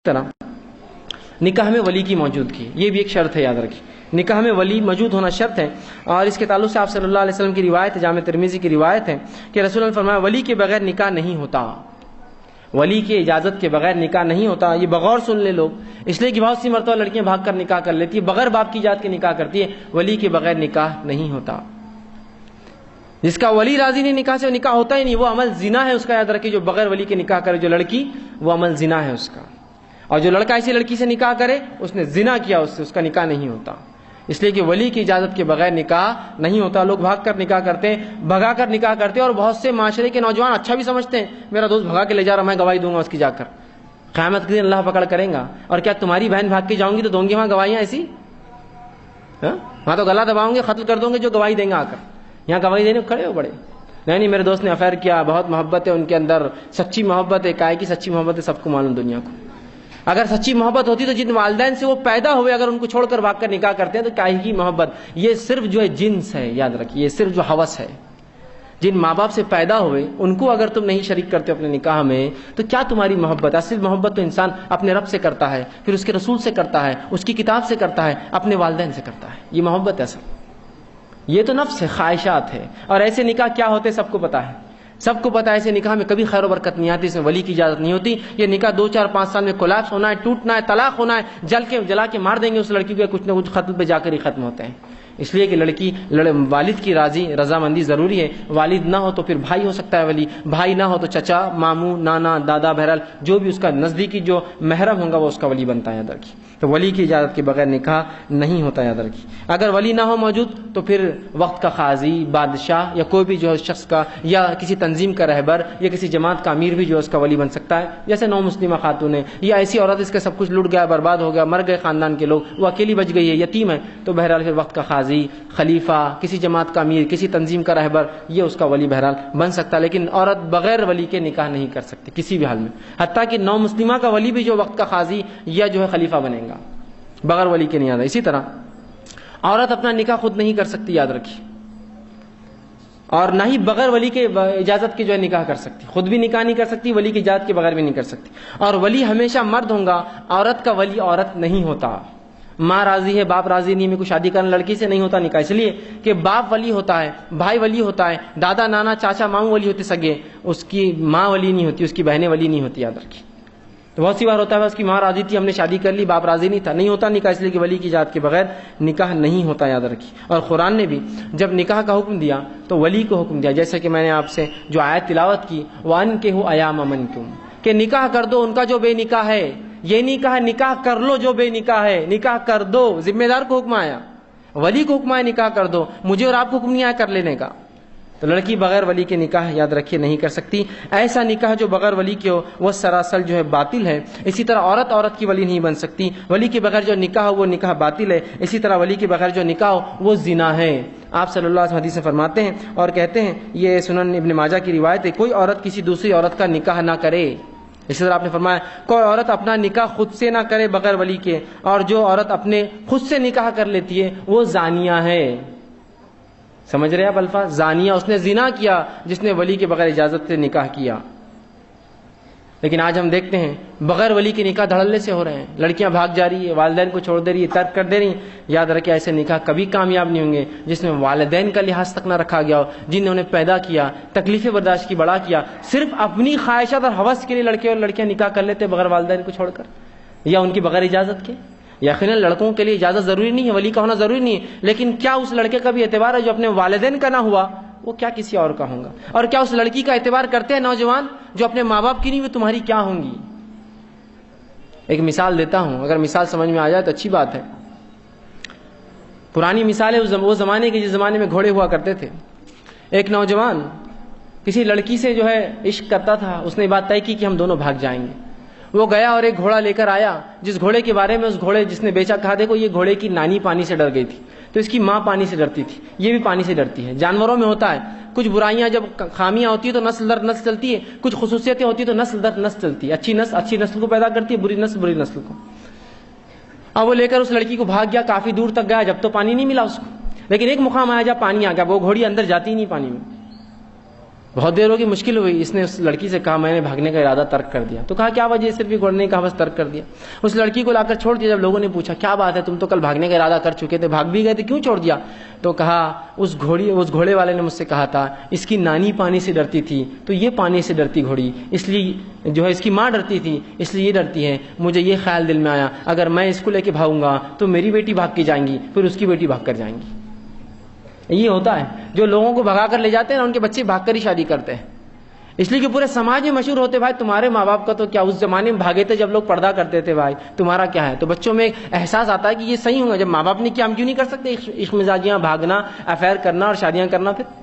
طرح نکاح میں ولی کی موجودگی یہ بھی ایک شرط ہے، یاد رکھیے نکاح میں ولی موجود ہونا شرط ہے. اور اس کے تعلق سے آپ صلی اللہ علیہ وسلم کی روایت ہے، جامع ترمذی کی روایت ہے کہ رسول اللہ نے فرمایا ولی کے بغیر نکاح نہیں ہوتا، ولی کی اجازت کے بغیر نکاح نہیں ہوتا. یہ بغور سن لے لوگ، اس لیے کہ بہت سی مرتبہ لڑکیاں بھاگ کر نکاح کر لیتی ہے، بغیر باپ کی اجازت کے نکاح کرتی ہے. ولی کے بغیر نکاح نہیں ہوتا. جس کا ولی راضی نہیں نکاح سے، نکاح ہوتا ہی نہیں. وہ عمل زنا ہے اس کا، یاد رکھیے. جو بغیر ولی کے نکاح کرے جو لڑکی، وہ عمل زنا ہے اس کا. اور جو لڑکا ایسی لڑکی سے نکاح کرے اس نے زنا کیا، اس سے اس کا نکاح نہیں ہوتا. اس لیے کہ ولی کی اجازت کے بغیر نکاح نہیں ہوتا. لوگ بھاگ کر نکاح کرتے ہیں، بھگا کر نکاح کرتے ہیں. اور بہت سے معاشرے کے نوجوان اچھا بھی سمجھتے ہیں، میرا دوست بھگا کے لے جا رہا، میں گواہی دوں گا اس کی جا کر. قیامت کے دن اللہ پکڑ کریں گا. اور کیا تمہاری بہن بھاگ کے جاؤں گی تو دوں گی وہاں گواہیاں ایسی؟ وہاں تو گلا دباؤں گے، قتل کر دوں گے جو گواہی دیں گا آ کر. یہاں گواہی دینے کھڑے ہو بڑے. نہیں میرے دوست نے افیئر کیا، بہت محبت ہے ان کے اندر، سچی محبت ہے. کائے کی سچی محبت ہے سب کو معلوم دنیا کو. اگر سچی محبت ہوتی تو جن والدین سے وہ پیدا ہوئے اگر ان کو چھوڑ کر بھاگ کر نکاح کرتے ہیں تو کائے کی محبت. یہ صرف جو ہے جنس ہے، یاد رکھیے، یہ صرف جو ہوس ہے. جن ماں باپ سے پیدا ہوئے ان کو اگر تم نہیں شریک کرتے اپنے نکاح میں تو کیا تمہاری محبت؟ اصل محبت تو انسان اپنے رب سے کرتا ہے، پھر اس کے رسول سے کرتا ہے، اس کی کتاب سے کرتا ہے، اپنے والدین سے کرتا ہے. یہ محبت ہے اصل. یہ تو نفس ہے، خواہشات ہے. اور ایسے نکاح کیا ہوتے سب کو پتا ہے. سب کو پتا ہے ایسے نکاح میں کبھی خیر و برکت نہیں آتی، اس میں ولی کی اجازت نہیں ہوتی. یہ نکاح 2 4 5 سال میں کولیپس ہونا ہے، ٹوٹنا ہے، طلاق ہونا ہے، جلا کے مار دیں گے اس لڑکی کو، کچھ نہ کچھ قتل پہ جا کر ہی ختم ہوتے ہیں. اس لیے کہ لڑکی والد کی رضامندی ضروری ہے. والد نہ ہو تو پھر بھائی ہو سکتا ہے ولی، بھائی نہ ہو تو چچا، ماموں، نانا، دادا، بہرحال جو بھی اس کا نزدیکی جو محرم ہوگا وہ اس کا ولی بنتا ہے. یاد رکھیے تو ولی کی اجازت کے بغیر نکاح نہیں ہوتا. یاد رکھیے اگر ولی نہ ہو موجود تو پھر وقت کا قاضی، بادشاہ یا کوئی بھی جو شخص کا یا کسی تنظیم کا رہبر یا کسی جماعت کا امیر بھی جو اس کا ولی بن سکتا ہے. جیسے نو مسلمہ خاتون ہے یا ایسی عورت اس کا سب کچھ لٹ گیا، برباد ہو گیا، مر گئے خاندان کے لوگ، وہ اکیلی بچ گئی ہے، یتیم ہے، تو بہرحال پھر وقت کا قاضی، خلیفہ، کسی جماعت کا امیر، کسی تنظیم کا رہبر، یہ اس کا ولی بہرحال بن سکتا ہے. لیکن عورت بغیر ولی کے نکاح نہیں کر سکتی کسی بھی حال میں. حتیٰ کہ نو مسلمہ کا ولی بھی جو وقت کا قاضی یا جو ہے خلیفہ بنے گا، بغیر ولی کے نہیں آتا. اسی طرح عورت اپنا نکاح خود نہیں کر سکتی، یاد رکھیے. اور نہ ہی بغیر ولی کے اجازت کے جو ہے نکاح کر سکتی. خود بھی نکاح نہیں کر سکتی، ولی کی اجازت کے بغیر بھی نہیں کر سکتی. اور ولی ہمیشہ مرد ہوگا، عورت کا ولی عورت نہیں ہوتا. ماں راضی ہے، باپ راضی نہیں، میں کو شادی کرنا لڑکی سے نہیں ہوتا نکاح. اس لیے کہ باپ ولی ہوتا ہے، بھائی ولی ہوتا ہے، دادا، نانا، چاچا، ماموں ولی ہوتے سگے. اس کی ماں ولی نہیں ہوتی، اس کی بہنیں ولی نہیں ہوتی. یاد رکھیے تو بہت سی بار ہوتا ہے اس کی ماں راضی تھی، ہم نے شادی کر لی، باپ راضی نہیں تھا، نہیں ہوتا نکاح. اس لیے کہ ولی کی اجازت کے بغیر نکاح نہیں ہوتا. یاد رکھیے. اور قرآن نے بھی جب نکاح کا حکم دیا تو ولی کو حکم دیا، جیسے کہ میں نے آپ سے جو آیت تلاوت کی، وَأَنكِحُوا أَيَامَ مِنكُمْ، کہ نکاح کر دو ان کا جو بے نکاح ہے. یہ نہیں کہا نکاح کر لو جو بے نکاح ہے، نکاح کر دو. ذمہ دار کو حکم آیا، ولی کو حکم آیا نکاح کر دو. مجھے اور آپ کو حکم نہیں آیا کر لینے کا. تو لڑکی بغیر ولی کے نکاح یاد رکھیے نہیں کر سکتی. ایسا نکاح جو بغیر ولی کے ہو وہ سراسر جو ہے باطل ہے. اسی طرح عورت کی ولی نہیں بن سکتی. ولی کے بغیر جو نکاح ہو وہ نکاح باطل ہے. اسی طرح ولی کے بغیر جو نکاح ہو وہ زنا ہے. آپ صلی اللہ علیہ وسلم حدیث میں فرماتے ہیں اور کہتے ہیں، یہ سنن ابن ماجہ کی روایت ہے، کوئی عورت کسی دوسری عورت کا نکاح نہ کرے. اسی طرح آپ نے فرمایا کوئی عورت اپنا نکاح خود سے نہ کرے بغیر ولی کے. اور جو عورت اپنے خود سے نکاح کر لیتی ہے وہ زانیہ ہے. سمجھ رہے آپ الفاظ؟ زانیہ اس نے زنا کیا جس نے ولی کے بغیر اجازت سے نکاح کیا. لیکن آج ہم دیکھتے ہیں بغیر ولی کے نکاح دھڑلے سے ہو رہے ہیں. لڑکیاں بھاگ جا رہی ہے، والدین کو چھوڑ دے رہی ہے، ترک کر دے رہی ہیں. یاد رکھیں ایسے نکاح کبھی کامیاب نہیں ہوں گے جس میں والدین کا لحاظ تک نہ رکھا گیا ہو، جن نے انہیں پیدا کیا، تکلیفیں برداشت کی، بڑا کیا. صرف اپنی خواہشات اور ہوس کے لیے لڑکے اور لڑکیاں نکاح کر لیتے بغیر والدین کو چھوڑ کر یا ان کی بغیر اجازت کے. یقیناً لڑکوں کے لیے اجازت ضروری نہیں ہے، ولی کا ہونا ضروری نہیں ہے، لیکن کیا اس لڑکے کا بھی اعتبار ہے جو اپنے والدین کا نہ ہوا وہ کیا کسی اور کا ہوگا؟ اور کیا اس لڑکی کا اعتبار کرتے ہیں نوجوان جو اپنے ماں باپ کی نہیں ہوئی تمہاری کیا ہوں گی؟ ایک مثال دیتا ہوں، اگر مثال سمجھ میں آ جائے تو اچھی بات ہے. پرانی مثال ہے وہ زمانے کی جس زمانے میں گھوڑے ہوا کرتے تھے. ایک نوجوان کسی لڑکی سے جو ہے عشق کرتا تھا. اس نے بات طے کی کہ ہم دونوں بھاگ جائیں گے. وہ گیا اور ایک گھوڑا لے کر آیا جس گھوڑے کے بارے میں اس گھوڑے جس نے بیچا کہا دیکھو یہ گھوڑے کی نانی پانی سے ڈر گئی تھی تو اس کی ماں پانی سے ڈرتی تھی، یہ بھی پانی سے ڈرتی ہے. جانوروں میں ہوتا ہے کچھ برائیاں، جب خامیاں ہوتی ہے تو نسل در نسل چلتی ہے، کچھ خصوصیتیں ہوتی ہے تو نسل در نسل چلتی ہے. اچھی نسل کو پیدا کرتی ہے، بری نسل کو. اب وہ لے کر اس لڑکی کو بھاگ گیا، کافی دور تک گیا، جب تو پانی نہیں ملا اس کو. لیکن ایک مقام آیا جب پانی آ گیا، وہ گھوڑی اندر جاتی ہی نہیں پانی میں. بہت دیر ہوگی، مشکل ہوئی، اس نے اس لڑکی سے کہا میں نے بھاگنے کا ارادہ ترک کر دیا. تو کہا کیا وجہ؟ صرف یہ گھوڑنے کا بس ترک کر دیا. اس لڑکی کو لا کر چھوڑ دیا. جب لوگوں نے پوچھا کیا بات ہے، تم تو کل بھاگنے کا ارادہ کر چکے تھے، بھاگ بھی گئے تھے، کیوں چھوڑ دیا؟ تو کہا اس گھوڑے والے نے مجھ سے کہا تھا اس کی نانی پانی سے ڈرتی تھی تو یہ پانی سے ڈرتی گھوڑی، اس لیے جو ہے اس کی ماں ڈرتی تھی اس لیے یہ ڈرتی ہے. مجھے یہ خیال دل میں آیا اگر میں اس کو لے کے بھاگوں گا تو میری بیٹی بھاگ کے جائیں گی، پھر اس کی بیٹی بھاگ کر جائیں گی. یہ ہوتا ہے جو لوگوں کو بھگا کر لے جاتے ہیں نا، ان کے بچے بھاگ کر ہی شادی کرتے ہیں. اس لیے کہ پورے سماج میں مشہور ہوتے بھائی تمہارے ماں باپ کا تو کیا، اس زمانے میں بھاگے تھے جب لوگ پردہ کرتے تھے، بھائی تمہارا کیا ہے. تو بچوں میں ایک احساس آتا ہے کہ یہ صحیح ہوگا، جب ماں باپ نے کیا ہم کیوں نہیں کر سکتے؟ عشق مزاجیاں، بھاگنا، افیئر کرنا اور شادیاں کرنا. پھر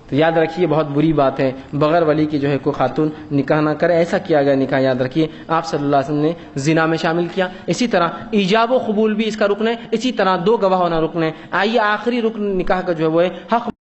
تو یاد رکھیے بہت بری بات ہے بغیر ولی کی جو ہے کوئی خاتون نکاح نہ کرے. ایسا کیا گیا نکاح، یاد رکھیے آپ صلی اللہ علیہ وسلم نے زنا میں شامل کیا. اسی طرح ایجاب و قبول بھی اس کا رکن ہے، اسی طرح 2 گواہ ہونا رکن ہے. آئیے آخری رکن نکاح کا جو ہے وہ ہے حق